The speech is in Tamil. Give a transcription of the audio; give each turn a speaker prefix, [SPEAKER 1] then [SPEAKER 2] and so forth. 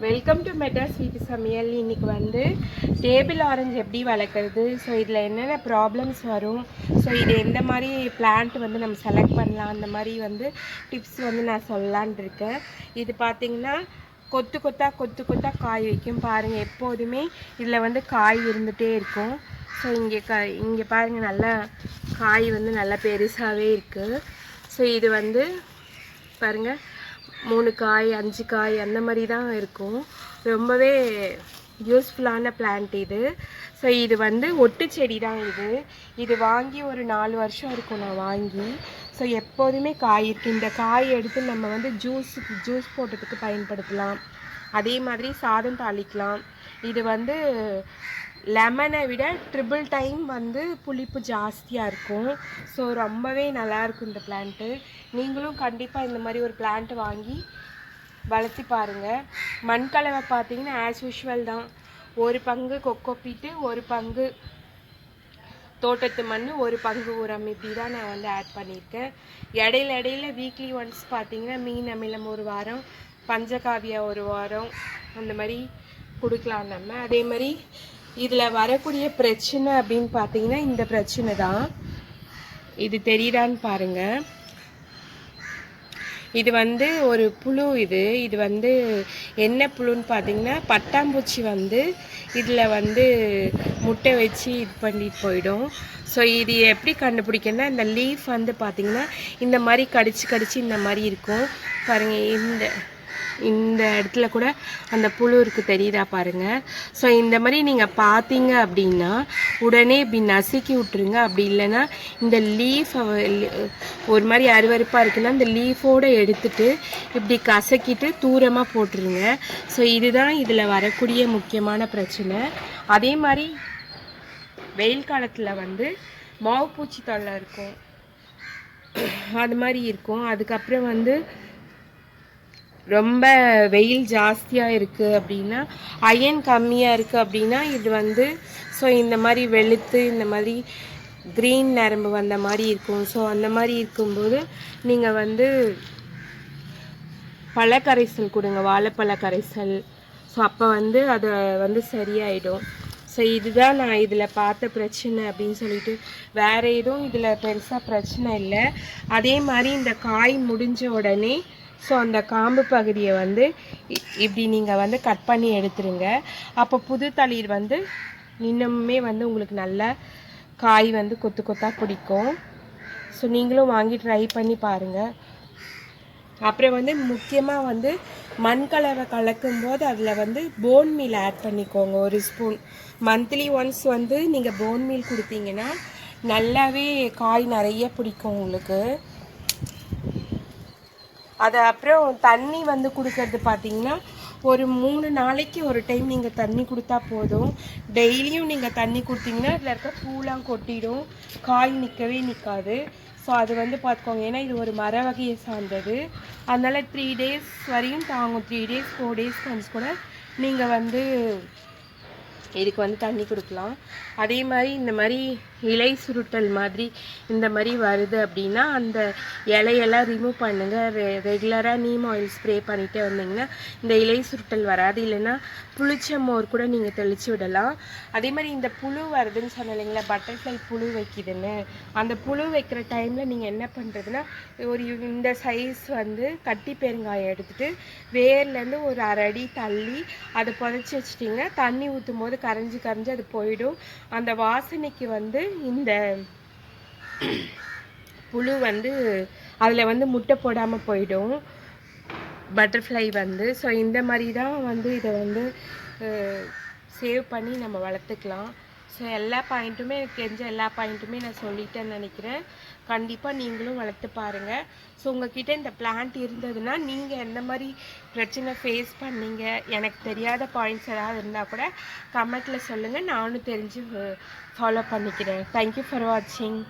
[SPEAKER 1] வெல்கம் டு மெட்ராஸ் வீட்டு சமையல். இன்றைக்கி வந்து டேபிள் ஆரஞ்சு எப்படி வளர்க்குறது, ஸோ இதில் என்னென்ன ப்ராப்ளம்ஸ் வரும், ஸோ இது எந்த மாதிரி பிளான்ட் வந்து நம்ம செலக்ட் பண்ணலாம், அந்த மாதிரி வந்து டிப்ஸ் வந்து நான் சொல்லலான் இருக்கேன். இது பார்த்திங்கன்னா கொத்து கொத்தாக காய் வைக்கும் பாருங்கள். எப்போதுமே இதில் வந்து காய் இருந்துகிட்டே இருக்கும். ஸோ இங்கே பாருங்கள், நல்லா காய் வந்து நல்லா பெருசாகவே இருக்குது. ஸோ இது வந்து பாருங்கள் 3 காய் 5 காய் அந்த மாதிரி தான் இருக்கும். ரொம்பவே யூஸ்ஃபுல்லான பிளான்ட் இது. ஸோ இது வந்து ஒட்டு செடி தான். இது வாங்கி ஒரு 4 வருஷம் இருக்கும் நான் வாங்கி. ஸோ எப்போதுமே காய் இருக்குது. இந்த காய் எடுத்து நம்ம வந்து ஜூஸ் போடுறதுக்கு பயன்படுத்தலாம். அதே மாதிரி சாதம் தாளிக்கலாம். இது வந்து லெமனை விட ட்ரிபிள் டைம் வந்து புளிப்பு ஜாஸ்தியாக இருக்கும். ஸோ ரொம்பவே நல்லாயிருக்கும் இந்த பிளான்ட்டு. நீங்களும் கண்டிப்பாக இந்த மாதிரி ஒரு பிளான்ட்டு வாங்கி வளர்த்தி பாருங்கள். மண்கலவை பார்த்தீங்கன்னா ஆஸ் யூஷுவல் தான். 1 பங்கு கொக்கோபீட்டு, 1 பங்கு தோட்டத்து மண், 1 பங்கு உரம், இப்படி தான் நான் வந்து ஆட் பண்ணியிருக்கேன். இடையில வீக்லி ஒன்ஸ் பார்த்தீங்கன்னா மீன் அமிலம் 1 வாரம், பஞ்சகாவியா 1 வாரம், அந்த மாதிரி கொடுக்கலாம் நம்ம. அதே மாதிரி இதில் வரக்கூடிய பிரச்சனை அப்படின்னு பார்த்தீங்கன்னா இந்த பிரச்சனை தான். இது தெரியுதான்னு பாருங்கள். இது வந்து ஒரு புழு. இது வந்து என்ன புழுன்னு பார்த்தீங்கன்னா பட்டாம்பூச்சி வந்து இதில் வந்து முட்டை வச்சு இது பண்ணிட்டு போயிடும். ஸோ இது எப்படி கண்டுபிடிக்கணும்னா, இந்த லீஃப் வந்து பார்த்திங்கன்னா இந்த மாதிரி கடிச்சு இந்த மாதிரி இருக்கும் பாருங்கள். இந்த இடத்துல கூட அந்த புழு இருக்குது, தெரியுதா பாருங்கள். ஸோ இந்த மாதிரி நீங்கள் பார்த்தீங்க அப்படின்னா உடனே இப்படி நசுக்கி விட்டுருங்க. அப்படி இல்லைன்னா இந்த லீஃப் ஒரு மாதிரி அருவருப்பாக இருக்குன்னா இந்த லீஃபோடு எடுத்துட்டு இப்படி கசக்கிட்டு தூரமாக போட்டுருங்க. ஸோ இதுதான் இதில் வரக்கூடிய முக்கியமான பிரச்சனை. அதே மாதிரி வெயில் காலத்தில் வந்து மாவு பூச்சி தொல்லை இருக்கும், அது மாதிரி இருக்கும். அதுக்கப்புறம் வந்து ரொம்ப வெயில் ஜாஸ்தியாக இருக்குது அப்படின்னா, அயன் கம்மியாக இருக்குது அப்படின்னா இது வந்து ஸோ இந்த மாதிரி வெளுத்து இந்த மாதிரி க்ரீன் நரம்பு வந்த மாதிரி இருக்கும். ஸோ அந்த மாதிரி இருக்கும்போது நீங்கள் வந்து பழக்கரைசல் கொடுங்க, வாழைப்பழ கரைசல். ஸோ அப்போ வந்து அது வந்து சரியாயிடும். ஸோ இதுதான் நான் இதில் பார்த்த பிரச்சனை அப்படின்னு சொல்லிட்டு, வேறு எதுவும் இதில் பெருசாக பிரச்சனை இல்லை. அதே மாதிரி இந்த காய் முடிஞ்ச உடனே ஸோ அந்த காம்பு பகுதியை வந்து இப்படி நீங்கள் வந்து கட் பண்ணி எடுத்துருங்க. அப்போ புது தளிர் வந்து இன்னுமே வந்து உங்களுக்கு நல்ல காய் வந்து கொத்தாக பிடிக்கும். ஸோ நீங்களும் வாங்கி ட்ரை பண்ணி பாருங்கள். அப்புறம் வந்து முக்கியமாக வந்து மண்கலவை கலக்கும்போது அதில் வந்து போன் மீல் ஆட் பண்ணிக்கோங்க, 1 ஸ்பூன். மந்த்லி ஒன்ஸ் வந்து நீங்கள் போன் மீல் கொடுத்தீங்கன்னா நல்லாவே காய் நிறைய பிடிக்கும் உங்களுக்கு. அது அப்புறம் தண்ணி வந்து கொடுக்கறது பார்த்தீங்கன்னா ஒரு 3 நாளைக்கு ஒரு டைம் நீங்கள் தண்ணி கொடுத்தா போதும். டெய்லியும் நீங்கள் தண்ணி கொடுத்தீங்கன்னா இதில் இருக்க பூலாம் கொட்டிடும், காய் நிற்காது. ஸோ அது வந்து பார்த்துக்கோங்க. ஏன்னா இது ஒரு மர வகையை சார்ந்தது. அதனால் 3 டேஸ் வரையும் தாங்கும். 3 டேஸ் 4 டேஸ் ஒன்ஸ் கூட நீங்கள் வந்து இதுக்கு வந்து தண்ணி கொடுக்கலாம். அதே மாதிரி இந்த மாதிரி இலை சுருட்டல் மாதிரி இந்த மாதிரி வருது அப்படின்னா அந்த இலையெல்லாம் ரிமூவ் பண்ணுங்கள். ரெகுலராக நீம் ஆயில் ஸ்ப்ரே பண்ணிகிட்டே வந்தீங்கன்னா இந்த இலை சுருட்டல் வராது. இல்லைன்னா புளிச்ச மோர் கூட நீங்கள் தெளித்து விடலாம். அதே மாதிரி இந்த புழு வருதுன்னு சொன்ன இல்லைங்களா, பட்டர்ஃப்ளை புழு வைக்கிதுன்னு, அந்த புழு வைக்கிற டைமில் நீங்கள் என்ன பண்ணுறதுன்னா இந்த சைஸ் வந்து கட்டி பெருங்காயம் எடுத்துகிட்டு வேர்லேருந்து ஒரு 1/2 அடி தள்ளி அதை புதைச்சி வச்சிட்டிங்கன்னா தண்ணி ஊற்றும் போது கரைஞ்சி அது போயிடும். அந்த வாசனைக்கு வந்து இந்த புழு வந்து அதில் வந்து முட்டை போடாமல் போயிடும், பட்டர்ஃப்ளை வந்து. ஸோ இந்த மாதிரி தான் வந்து இதை வந்து சேவ் பண்ணி நம்ம வளர்த்துக்கலாம். ஸோ எல்லா பாயிண்ட்டுமே எனக்கு தெரிஞ்ச எல்லா பாயிண்ட்டுமே நான் சொல்லிட்டேன்னு நினைக்கிறேன். கண்டிப்பாக நீங்களும் வளர்த்து பாருங்கள். ஸோ உங்கள்கிட்ட இந்த பிளான்ட் இருந்ததுன்னா நீங்கள் எந்த மாதிரி பிரச்சனை ஃபேஸ் பண்ணீங்க, எனக்கு தெரியாத பாயிண்ட்ஸ் ஏதாவது இருந்தால் கூட கமெண்ட்டில் சொல்லுங்கள். நானும் தெரிஞ்சு ஃபாலோ பண்ணிக்கிறேன். தேங்க்யூ ஃபார் வாட்சிங்.